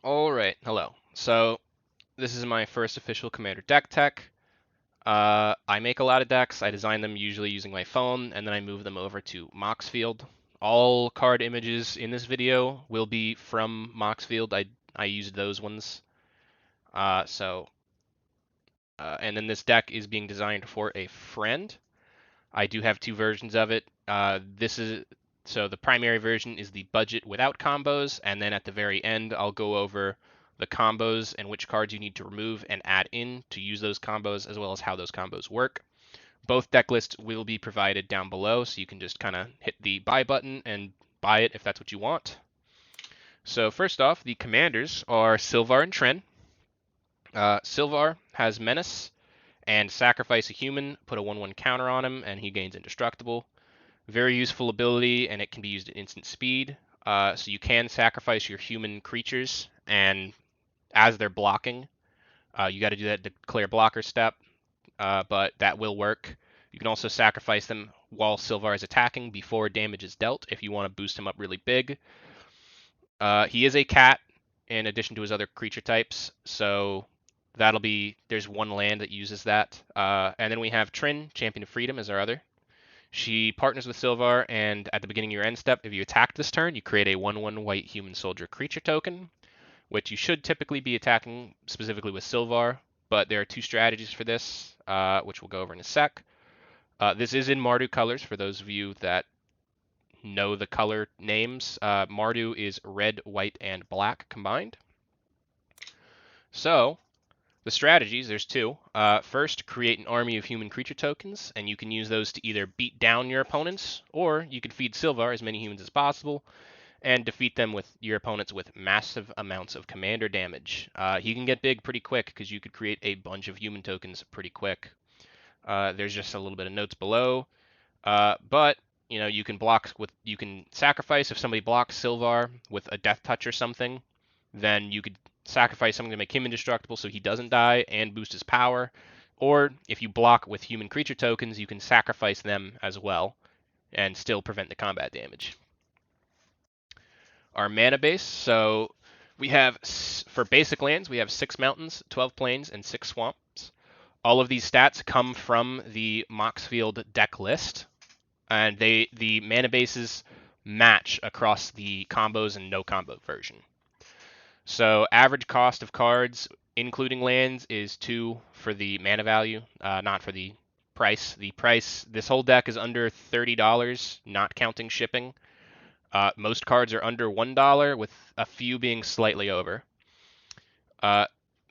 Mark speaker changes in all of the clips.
Speaker 1: Alright, hello. So, this is my first official Commander deck tech. I make a lot of decks. I design them usually using my phone, and then I move them over to Moxfield. All card images in this video will be from Moxfield. I used those ones. And then this deck is being designed for a friend. I do have two versions of it. So the primary version is the budget without combos, and then at the very end, I'll go over the combos and which cards you need to remove and add in to use those combos, as well as how those combos work. Both deck lists will be provided down below, so you can just kind of hit the buy button and buy it if that's what you want. So first off, the commanders are Silvar and Trynn. Silvar has Menace and sacrifice a human, put a 1/1 counter on him, and he gains indestructible. Very useful ability, and it can be used at instant speed. So you can sacrifice your human creatures, and as they're blocking, you got to do that declare blocker step, but that will work. You can also sacrifice them while Silvar is attacking before damage is dealt if you want to boost him up really big. He is a cat in addition to his other creature types, so there's one land that uses that. And then we have Trynn, Champion of Freedom, as our other. She partners with Silvar, and at the beginning of your end step, if you attack this turn, you create a 1/1 white human soldier creature token, which you should typically be attacking specifically with Silvar, but there are two strategies for this, which we'll go over in a sec. This is in Mardu colors for those of you that know the color names. Mardu is red, white, and black combined. So, the strategies, there's two. First, create an army of human creature tokens, and you can use those to either beat down your opponents, or you can feed Silvar as many humans as possible, and defeat them with your opponents with massive amounts of commander damage. He can get big pretty quick, because you could create a bunch of human tokens pretty quick. There's just a little bit of notes below. But you can sacrifice if somebody blocks Silvar with a death touch or something, then you could sacrifice something to make him indestructible so he doesn't die and boost his power. Or if you block with human creature tokens, you can sacrifice them as well and still prevent the combat damage. Our mana base, so we have, for basic lands, we have 6 mountains, 12 plains, and 6 swamps. All of these stats come from the Moxfield deck list, and the mana bases match across the combos and no combo version. So average cost of cards, including lands, is 2 for the mana value, not for the price. The price, this whole deck is under $30, not counting shipping. Most cards are under $1, with a few being slightly over.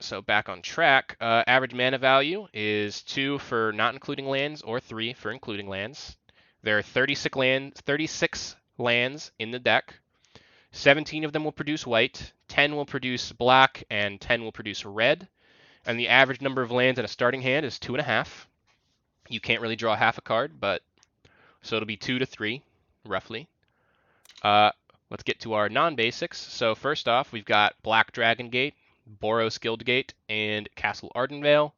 Speaker 1: So back on track, average mana value is 2 for not including lands or 3 for including lands. There are 36 lands in the deck. 17 of them will produce white, 10 will produce black, and 10 will produce red. And the average number of lands in a starting hand is 2.5. You can't really draw half a card, but so it'll be 2 to 3, roughly. Let's get to our non-basics. So first off, we've got Black Dragon Gate, Boros Guildgate, and Castle Ardenvale.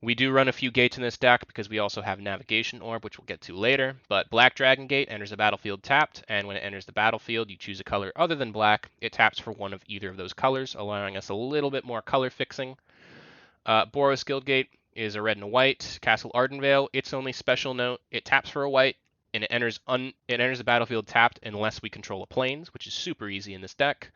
Speaker 1: We do run a few gates in this deck because we also have Navigation Orb, which we'll get to later. But Black Dragon Gate enters the battlefield tapped, and when it enters the battlefield, you choose a color other than black. It taps for one of either of those colors, allowing us a little bit more color fixing. Boros Guildgate is a red and a white. Castle Ardenvale, its only special note, it taps for a white, and it enters the battlefield tapped unless we control a plains, which is super easy in this deck.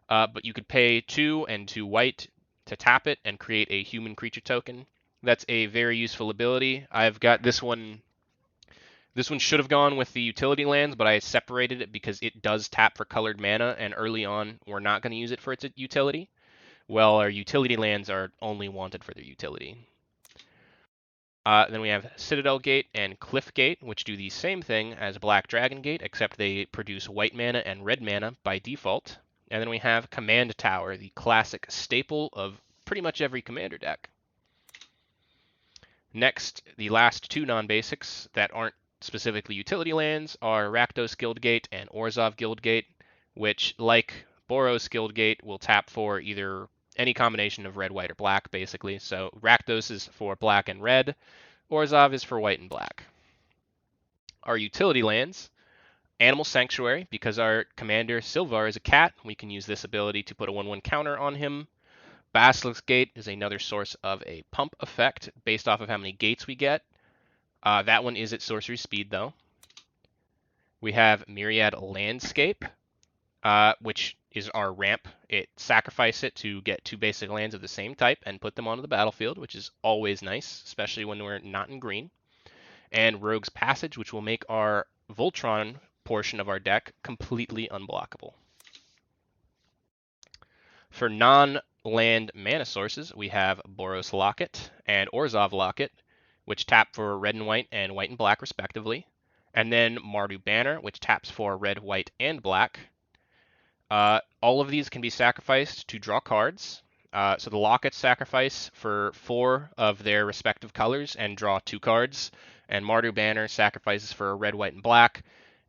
Speaker 1: But you could pay 2 and 2 white to tap it and create a human creature token. That's a very useful ability. I've got this one. This one should have gone with the utility lands, but I separated it because it does tap for colored mana, and early on we're not going to use it for its utility. Well, our utility lands are only wanted for their utility. Then we have Citadel Gate and Cliff Gate, which do the same thing as Black Dragon Gate, except they produce white mana and red mana by default. And then we have Command Tower, the classic staple of pretty much every commander deck. Next, the last two non-basics that aren't specifically utility lands are Rakdos Guildgate and Orzhov Guildgate, which, like Boros Guildgate, will tap for either any combination of red, white, or black, basically. So Rakdos is for black and red, Orzhov is for white and black. Our utility lands, Animal Sanctuary, because our commander Silvar is a cat, we can use this ability to put a 1/1 counter on him. Basilisk Gate is another source of a pump effect based off of how many gates we get. That one is at sorcery speed, though. We have Myriad Landscape, which is our ramp. It sacrifices it to get 2 basic lands of the same type and put them onto the battlefield, which is always nice, especially when we're not in green. And Rogue's Passage, which will make our Voltron portion of our deck completely unblockable. For non-land mana sources, we have Boros Locket and Orzhov Locket, which tap for red and white and black respectively. And then Mardu Banner, which taps for red, white, and black. All of these can be sacrificed to draw cards. So the Lockets sacrifice for 4 of their respective colors and draw 2 cards. And Mardu Banner sacrifices for red, white, and black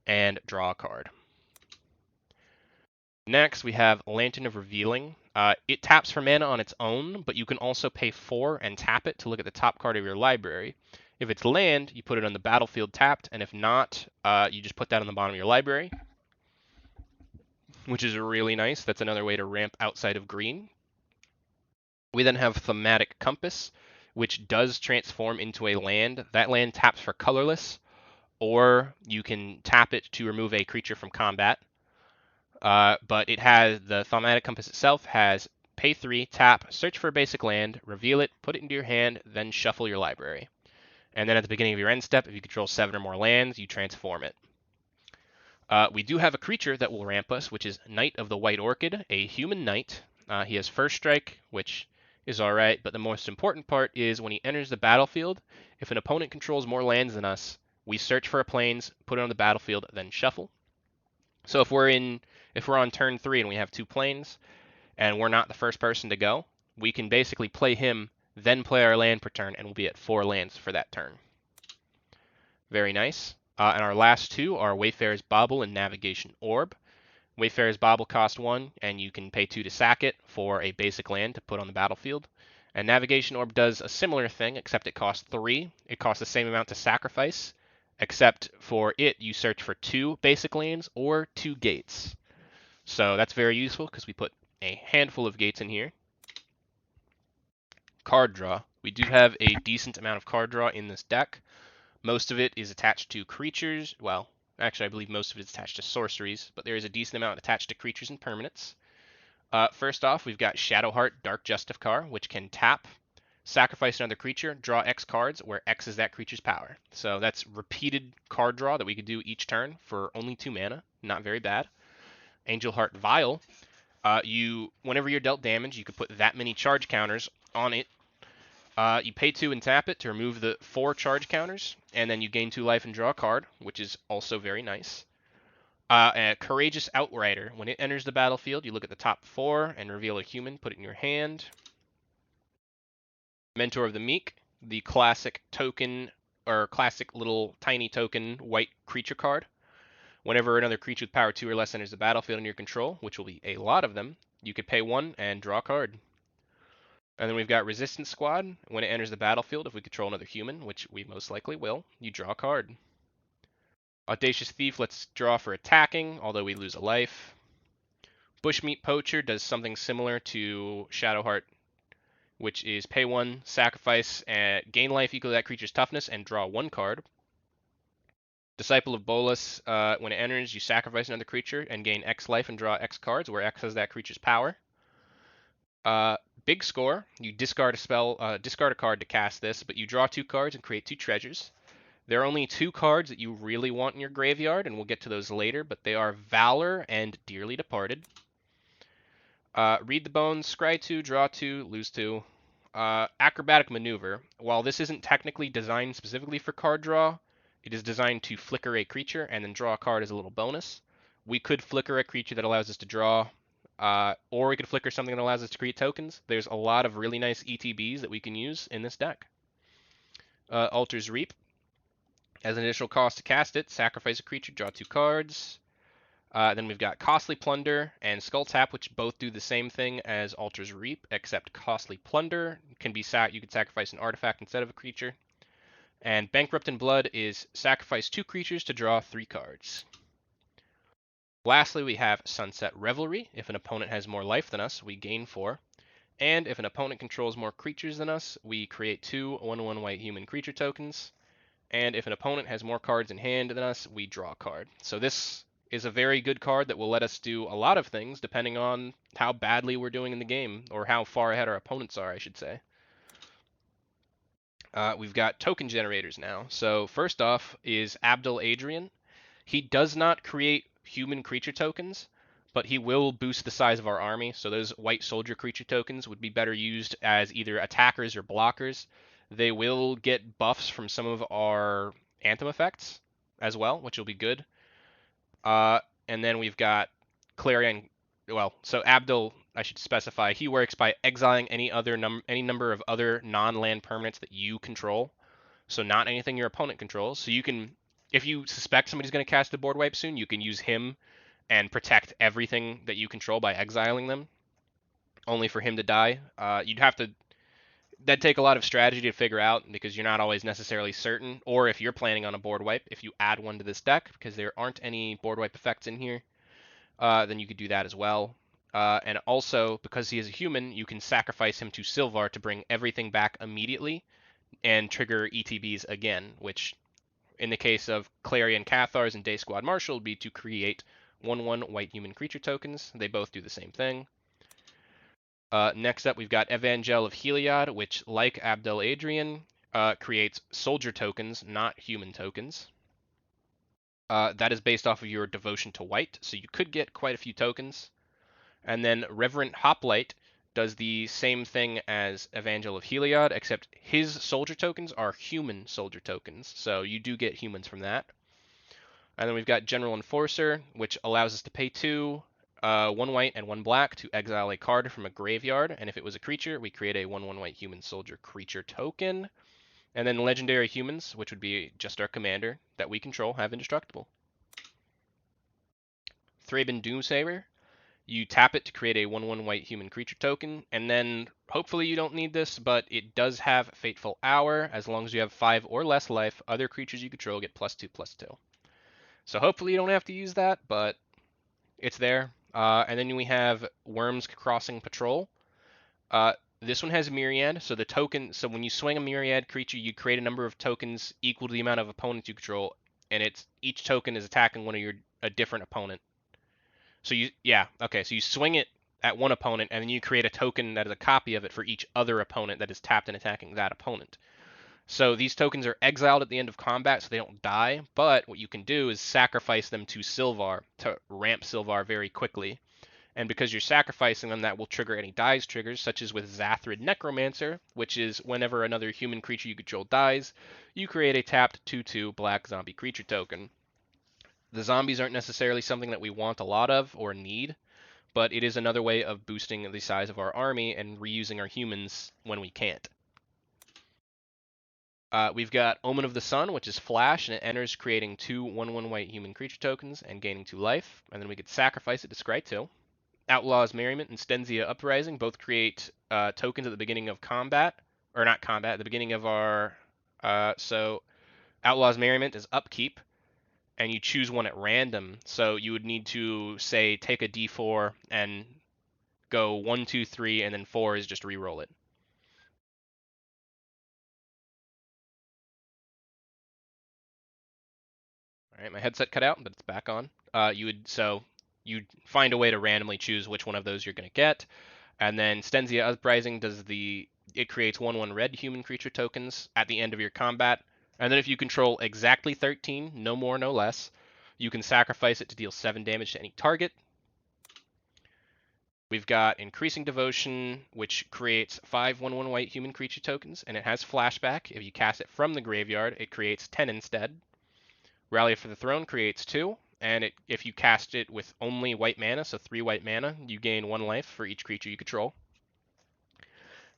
Speaker 1: and draw a card. Next, we have Lantern of Revealing. It taps for mana on its own, but you can also pay 4 and tap it to look at the top card of your library. If it's land, you put it on the battlefield tapped, and if not, you just put that on the bottom of your library, which is really nice. That's another way to ramp outside of green. We then have Thematic Compass, which does transform into a land. That land taps for colorless, or you can tap it to remove a creature from combat. But it has, the Thematic Compass itself has pay 3, tap, search for a basic land, reveal it, put it into your hand, then shuffle your library. And then at the beginning of your end step, if you control 7 or more lands, you transform it. We do have a creature that will ramp us, which is Knight of the White Orchid, a human knight. He has first strike, which is alright, but the most important part is when he enters the battlefield, if an opponent controls more lands than us, we search for a plains, put it on the battlefield, then shuffle. So if we're on turn 3 and we have 2 plains, and we're not the first person to go, we can basically play him, then play our land per turn, and we'll be at 4 lands for that turn. Very nice. And our last 2 are Wayfarer's Bauble and Navigation Orb. Wayfarer's Bauble costs 1, and you can pay 2 to sack it for a basic land to put on the battlefield. And Navigation Orb does a similar thing, except it costs 3. It costs the same amount to sacrifice, except for it, you search for 2 basic lands or 2 gates. So that's very useful because we put a handful of gates in here. Card draw. We do have a decent amount of card draw in this deck. Most of it is attached to creatures. Well, actually, I believe most of it is attached to sorceries, but there is a decent amount attached to creatures and permanents. First off, we've got Shadowheart Dark Justificar, which can tap, sacrifice another creature, draw X cards, where X is that creature's power. So that's repeated card draw that we could do each turn for only 2 mana. Not very bad. Angelheart Vial. Whenever you're dealt damage, you could put that many charge counters on it. You pay 2 and tap it to remove the 4 charge counters, and then you gain 2 life and draw a card, which is also very nice. A Courageous Outrider. When it enters the battlefield, you look at the top 4 and reveal a human, put it in your hand. Mentor of the Meek, the classic token, or classic little tiny token white creature card. Whenever another creature with power 2 or less enters the battlefield under your control, which will be a lot of them, you could pay 1 and draw a card. And then we've got Resistance Squad. When it enters the battlefield, if we control another human, which we most likely will, you draw a card. Audacious Thief lets draw for attacking, although we lose a life. Bushmeat Poacher does something similar to Shadowheart, which is pay 1, sacrifice, gain life equal to that creature's toughness, and draw 1 card. Disciple of Bolas, when it enters, you sacrifice another creature and gain X life and draw X cards, where X has that creature's power. Big Score, you discard a card to cast this, but you draw 2 cards and create 2 treasures. There are only 2 cards that you really want in your graveyard, and we'll get to those later, but they are Valor and Dearly Departed. Read the Bones, scry 2, draw 2, lose 2. Acrobatic Maneuver, while this isn't technically designed specifically for card draw, it is designed to flicker a creature and then draw a card as a little bonus. We could flicker a creature that allows us to draw, or we could flicker something that allows us to create tokens. There's a lot of really nice ETBs that we can use in this deck. Altar's Reap. As an additional cost to cast it, sacrifice a creature, draw 2 cards. Then we've got Costly Plunder and Skull Tap, which both do the same thing as Altar's Reap, except Costly Plunder can be you could sacrifice an artifact instead of a creature. And Bankrupt in Blood is sacrifice 2 creatures to draw 3 cards. Lastly, we have Sunset Revelry. If an opponent has more life than us, we gain 4. And if an opponent controls more creatures than us, we create 2 1/1 white human creature tokens. And if an opponent has more cards in hand than us, we draw a card. So this is a very good card that will let us do a lot of things depending on how badly we're doing in the game, or how far ahead our opponents are, I should say. We've got token generators now. So first off is Abdul Adrian. He does not create human creature tokens, but he will boost the size of our army. So those white soldier creature tokens would be better used as either attackers or blockers. They will get buffs from some of our anthem effects as well, which will be good. And then we've got Clarion. Well, so Abdul, I should specify, he works by exiling any number of other non-land permanents that you control. So not anything your opponent controls. So you can, if you suspect somebody's going to cast a board wipe soon, you can use him and protect everything that you control by exiling them, only for him to die. That'd take a lot of strategy to figure out because you're not always necessarily certain. Or if you're planning on a board wipe, if you add one to this deck, because there aren't any board wipe effects in here, then you could do that as well. And also, because he is a human, you can sacrifice him to Silvar to bring everything back immediately and trigger ETBs again, which in the case of Clarion Cathars and Day Squad Marshal would be to create 1/1 white human creature tokens. They both do the same thing. Next up, we've got Evangel of Heliod, which, like Abdel Adrian, creates soldier tokens, not human tokens. That is based off of your devotion to white, so you could get quite a few tokens. And then Reverent Hoplite does the same thing as Evangel of Heliod, except his soldier tokens are human soldier tokens, so you do get humans from that. And then we've got General Enforcer, which allows us to pay 2, 1 white and 1 black to exile a card from a graveyard, and if it was a creature, we create a 1/1 white human soldier creature token. And then Legendary Humans, which would be just our commander that we control, have Indestructible. Thraben Doomsaber, you tap it to create a 1/1 white human creature token, and then hopefully you don't need this, but it does have Fateful Hour. As long as you have 5 or less life, other creatures you control get +2/+2. So hopefully you don't have to use that, but it's there. And then we have Worms Crossing Patrol. This one has Myriad, so the token. So when you swing a Myriad creature, you create a number of tokens equal to the amount of opponents you control, and each token is attacking a different opponent. So so you swing it at one opponent, and then you create a token that is a copy of it for each other opponent that is tapped and attacking that opponent. So these tokens are exiled at the end of combat, so they don't die. But what you can do is sacrifice them to Silvar to ramp Silvar very quickly. And because you're sacrificing them, that will trigger any dies triggers, such as with Zathrid Necromancer, which is whenever another human creature you control dies, you create a tapped 2/2 black zombie creature token. The zombies aren't necessarily something that we want a lot of or need, but it is another way of boosting the size of our army and reusing our humans when we can't. We've got Omen of the Sun, which is flash, and it enters creating 2 1/1 white human creature tokens and gaining 2 life. And then we could sacrifice it to scry 2. Outlaw's Merriment and Stenzia Uprising both create tokens at the beginning of combat, or not combat, at the beginning of our. So Outlaw's Merriment is upkeep, and you choose one at random. So you would need to say take a D4 and go 1, 2, 3, and then 4 is just reroll it. All right, my headset cut out, but it's back on. You'd find a way to randomly choose which one of those you're going to get, and then Stenzia Uprising it creates 1/1 red human creature tokens at the end of your combat, and then if you control exactly 13, no more, no less, you can sacrifice it to deal 7 damage to any target. We've got Increasing Devotion, which creates 5 1/1 white human creature tokens, and it has flashback. If you cast it from the graveyard, it creates 10 instead. Rally for the Throne creates 2, and if you cast it with only white mana, so 3 white mana, you gain 1 life for each creature you control.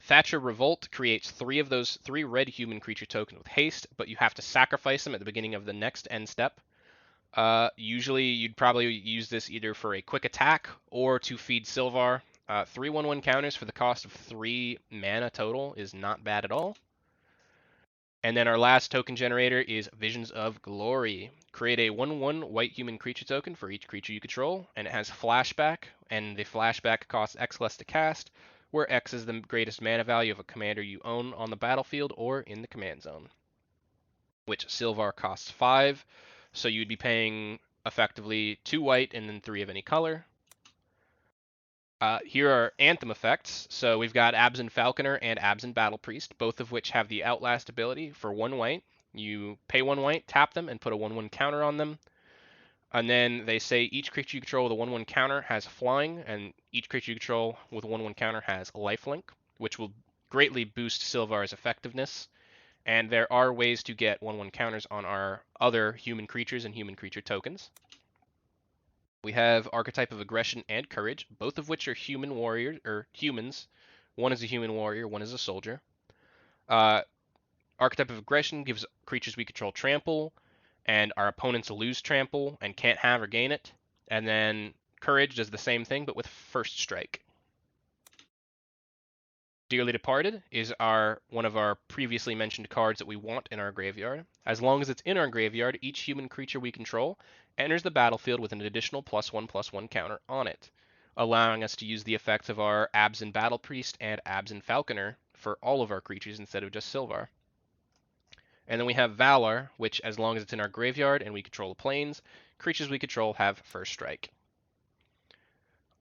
Speaker 1: Thatcher Revolt creates 3 of those 3 red human creature tokens with haste, but you have to sacrifice them at the beginning of the next end step. Usually you'd probably use this either for a quick attack or to feed Silvar. 3 1/1 counters for the cost of 3 mana total is not bad at all. And then our last token generator is Visions of Glory. Create a 1/1 white human creature token for each creature you control, and it has flashback, and the flashback costs X less to cast, where X is the greatest mana value of a commander you own on the battlefield or in the command zone. Which Silvar costs 5, so you'd be paying effectively 2 white and then 3 of any color. Here are Anthem effects. So we've got Absent Falconer and Absent Battle Priest, both of which have the Outlast ability for 1 white. You pay 1 white, tap them, and put a 1/1 counter on them. And then they say each creature you control with a 1/1 counter has flying, and each creature you control with a 1/1 counter has lifelink, which will greatly boost Silvar's effectiveness. And there are ways to get 1/1 counters on our other human creatures and human creature tokens. We have Archetype of Aggression and Courage, both of which are human warriors, or humans. One is a human warrior, one is a soldier. Archetype of Aggression gives creatures we control trample, and our opponents lose trample and can't have or gain it. And then Courage does the same thing, but with first strike. Dearly Departed is one of our previously mentioned cards that we want in our graveyard. As long as it's in our graveyard, each human creature we control enters the battlefield with an additional +1/+1 counter on it, allowing us to use the effects of our Absent Battle Priest and Absent Falconer for all of our creatures instead of just Silvar. And then we have Valor, which as long as it's in our graveyard and we control the planes, creatures we control have first strike.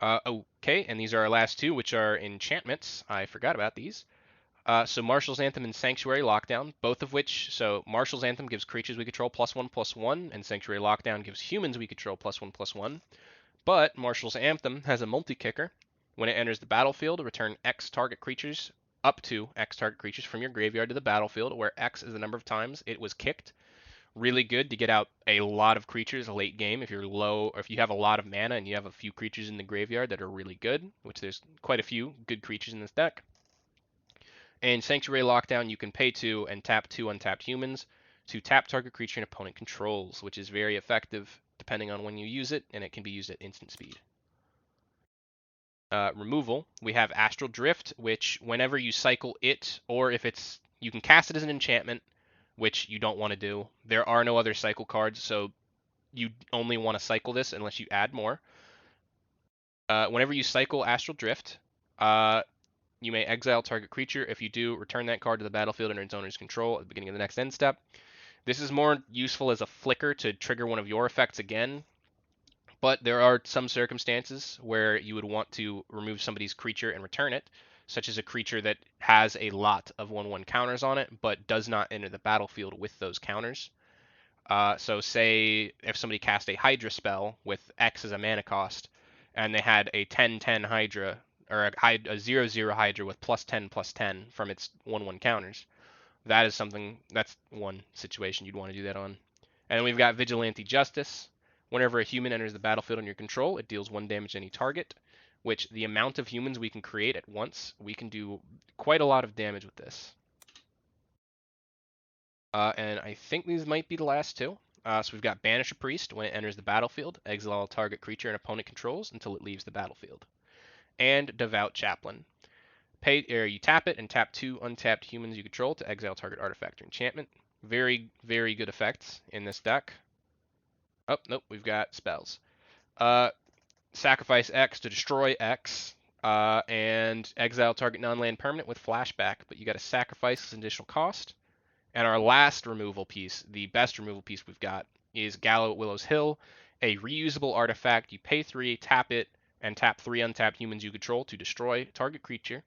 Speaker 1: Okay, and these are our last two, which are enchantments. I forgot about these. So Marshal's Anthem and Sanctuary Lockdown, both of which, so Marshal's Anthem gives creatures we control +1/+1, and Sanctuary Lockdown gives humans we control +1/+1. But Marshal's Anthem has a multi-kicker. When it enters the battlefield, return X target creatures, up to X target creatures from your graveyard to the battlefield, where X is the number of times it was kicked. Really good to get out a lot of creatures late game if you're low, or if you have a lot of mana and you have a few creatures in the graveyard that are really good, which there's quite a few good creatures in this deck. And Sanctuary Lockdown, you can pay 2 and tap 2 untapped humans to tap target creature and opponent controls, which is very effective depending on when you use it, and it can be used at instant speed. Removal, we have Astral Drift, which whenever you cycle it, or if it's, you can cast it as an enchantment, which you don't want to do. There are no other cycle cards, so you only want to cycle this unless you add more. Whenever you cycle Astral Drift, you may exile target creature. If you do, return that card to the battlefield under its owner's control at the beginning of the next end step. This is more useful as a flicker to trigger one of your effects again, but there are some circumstances where you would want to remove somebody's creature and return it, such as a creature that has a lot of 1/1 counters on it, but does not enter the battlefield with those counters. So say if somebody cast a Hydra spell with X as a mana cost, and they had a 10/10 Hydra, or a 0/0 Hydra with +10/+10 from its 1/1 counters, that is something, that's one situation you'd want to do that on. And then we've got Vigilante Justice. Whenever a human enters the battlefield under your control, it deals 1 damage to any target, which the amount of humans we can create at once, we can do quite a lot of damage with this. And I think these might be the last two. So we've got Banish a Priest. When it enters the battlefield, exile a target creature and opponent controls until it leaves the battlefield. And Devout Chaplain. You tap it and tap 2 untapped humans you control to exile target artifact or enchantment. Very, very good effects in this deck. Oh, nope, we've got spells. Sacrifice X to destroy X, and exile target non-land permanent with flashback, but you got to sacrifice as an additional cost. And our last removal piece, the best removal piece we've got, is Gallow at Willow's Hill, a reusable artifact. You pay 3, tap it, and tap 3 untapped humans you control to destroy target creature,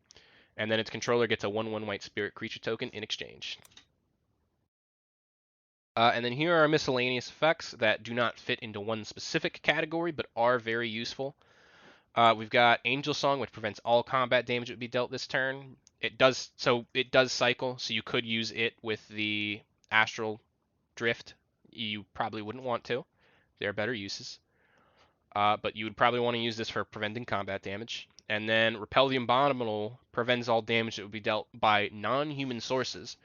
Speaker 1: and then its controller gets a 1/1 white spirit creature token in exchange. And then here are miscellaneous effects that do not fit into one specific category, but are very useful. We've got Angel Song, which prevents all combat damage that would be dealt this turn. It does cycle, so you could use it with the Astral Drift. You probably wouldn't want to. There are better uses. But you would probably want to use this for preventing combat damage. And then Repel the Abominable prevents all damage that would be dealt by non-human sources.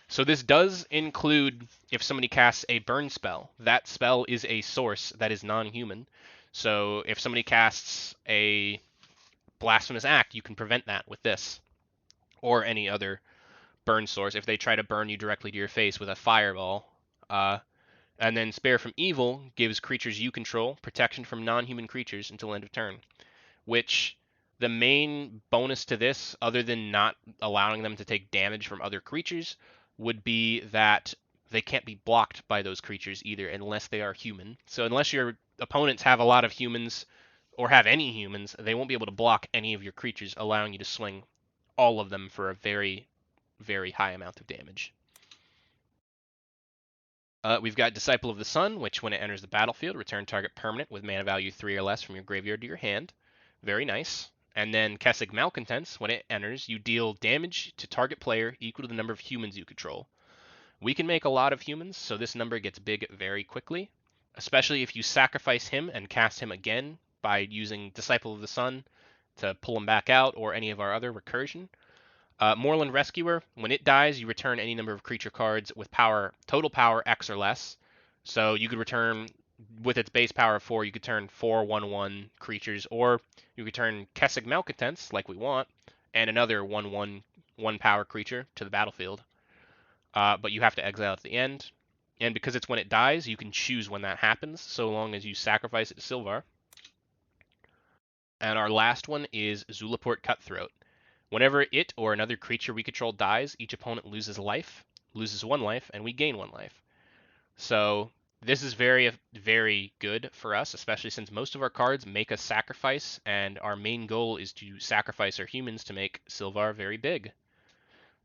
Speaker 1: So this does include if somebody casts a burn spell. That spell is a source that is non-human. So if somebody casts a Blasphemous Act, you can prevent that with this, or any other burn source if they try to burn you directly to your face with a fireball. And then Spare from Evil gives creatures you control protection from non-human creatures until end of turn, which the main bonus to this, other than not allowing them to take damage from other creatures, would be that they can't be blocked by those creatures either unless they are human. So unless your opponents have a lot of humans or have any humans, they won't be able to block any of your creatures, allowing you to swing all of them for a very, very high amount of damage. We've got Disciple of the Sun, which when it enters the battlefield, return target permanent with mana value 3 or less from your graveyard to your hand. Very nice. And then Kessig Malcontents, when it enters, you deal damage to target player equal to the number of humans you control. We can make a lot of humans, so this number gets big very quickly, especially if you sacrifice him and cast him again by using Disciple of the Sun to pull him back out or any of our other recursion. Moorland Rescuer, when it dies, you return any number of creature cards with power, total power X or less. So you could return, with its base power of 4, you could turn 4 1/1 creatures, or you could turn Kessig Malcontents, like we want, and another 1/1 1 power creature to the battlefield. But you have to exile at the end. And because it's when it dies, you can choose when that happens, so long as you sacrifice it to Silvar. And our last one is Zulaport Cutthroat. Whenever it or another creature we control dies, each opponent loses 1 life, and we gain 1 life. So this is very, very good for us, especially since most of our cards make us sacrifice, and our main goal is to sacrifice our humans to make Silvar very big.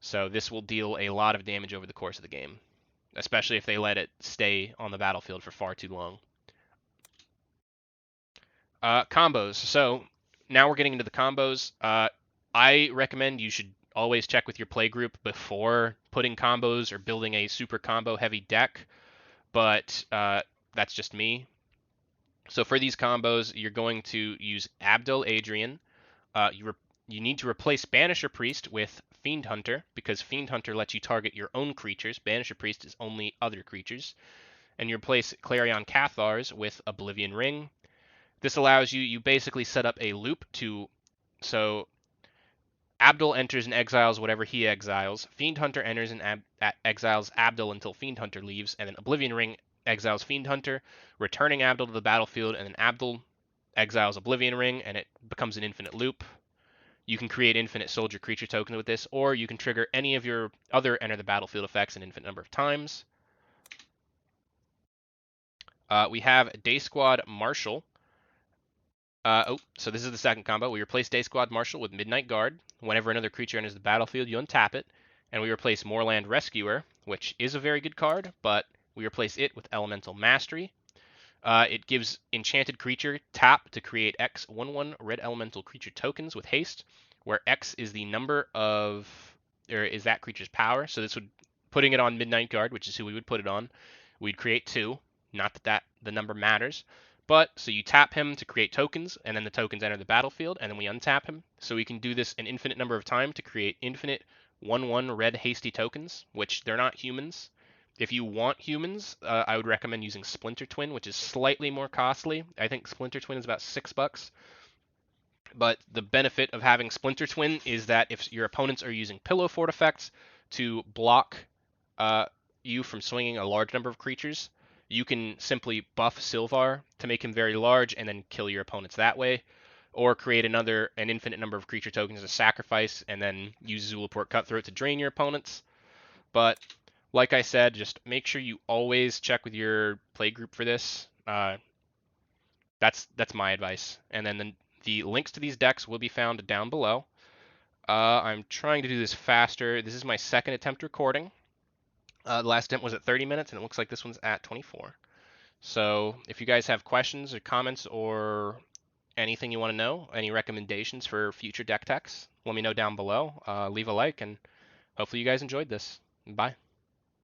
Speaker 1: So this will deal a lot of damage over the course of the game, especially if they let it stay on the battlefield for far too long. Combos. So now we're getting into the combos. I recommend you should always check with your play group before putting combos or building a super combo heavy deck, but that's just me. So for these combos, you're going to use Abdul Adrian. You need to replace Banisher Priest with Fiend Hunter, because Fiend Hunter lets you target your own creatures. Banisher Priest is only other creatures. And you replace Clarion Cathars with Oblivion Ring. This allows you basically set up a loop so Abdul enters and exiles whatever he exiles. Fiend Hunter enters and exiles Abdul until Fiend Hunter leaves, and then Oblivion Ring exiles Fiend Hunter, returning Abdul to the battlefield, and then Abdul exiles Oblivion Ring, and it becomes an infinite loop. You can create infinite soldier creature tokens with this, or you can trigger any of your other enter the battlefield effects an infinite number of times. We have Day Squad Marshal. So this is the second combo. We replace Day Squad Marshal with Midnight Guard. Whenever another creature enters the battlefield, you untap it. And we replace Moorland Rescuer, which is a very good card, but we replace it with Elemental Mastery. It gives Enchanted Creature tap to create X 1/1 red elemental creature tokens with haste, where X is the number of, or is that creature's power. So this would, putting it on Midnight Guard, which is who we would put it on, we'd create 2. Not that the number matters. But, so you tap him to create tokens, and then the tokens enter the battlefield, and then we untap him. So we can do this an infinite number of times to create infinite 1/1 red hasty tokens, which they're not humans. If you want humans, I would recommend using Splinter Twin, which is slightly more costly. I think Splinter Twin is about $6. But the benefit of having Splinter Twin is that if your opponents are using Pillow Fort effects to block you from swinging a large number of creatures, you can simply buff Silvar to make him very large and then kill your opponents that way, or create an infinite number of creature tokens to sacrifice and then use Zulaport Cutthroat to drain your opponents. But like I said, just make sure you always check with your play group for this. That's my advice. And then the links to these decks will be found down below. I'm trying to do this faster. This is my second attempt recording. The last attempt was at 30 minutes, and it looks like this one's at 24. So if you guys have questions or comments or anything you want to know, any recommendations for future deck techs, let me know down below. Leave a like, and hopefully you guys enjoyed this. Bye.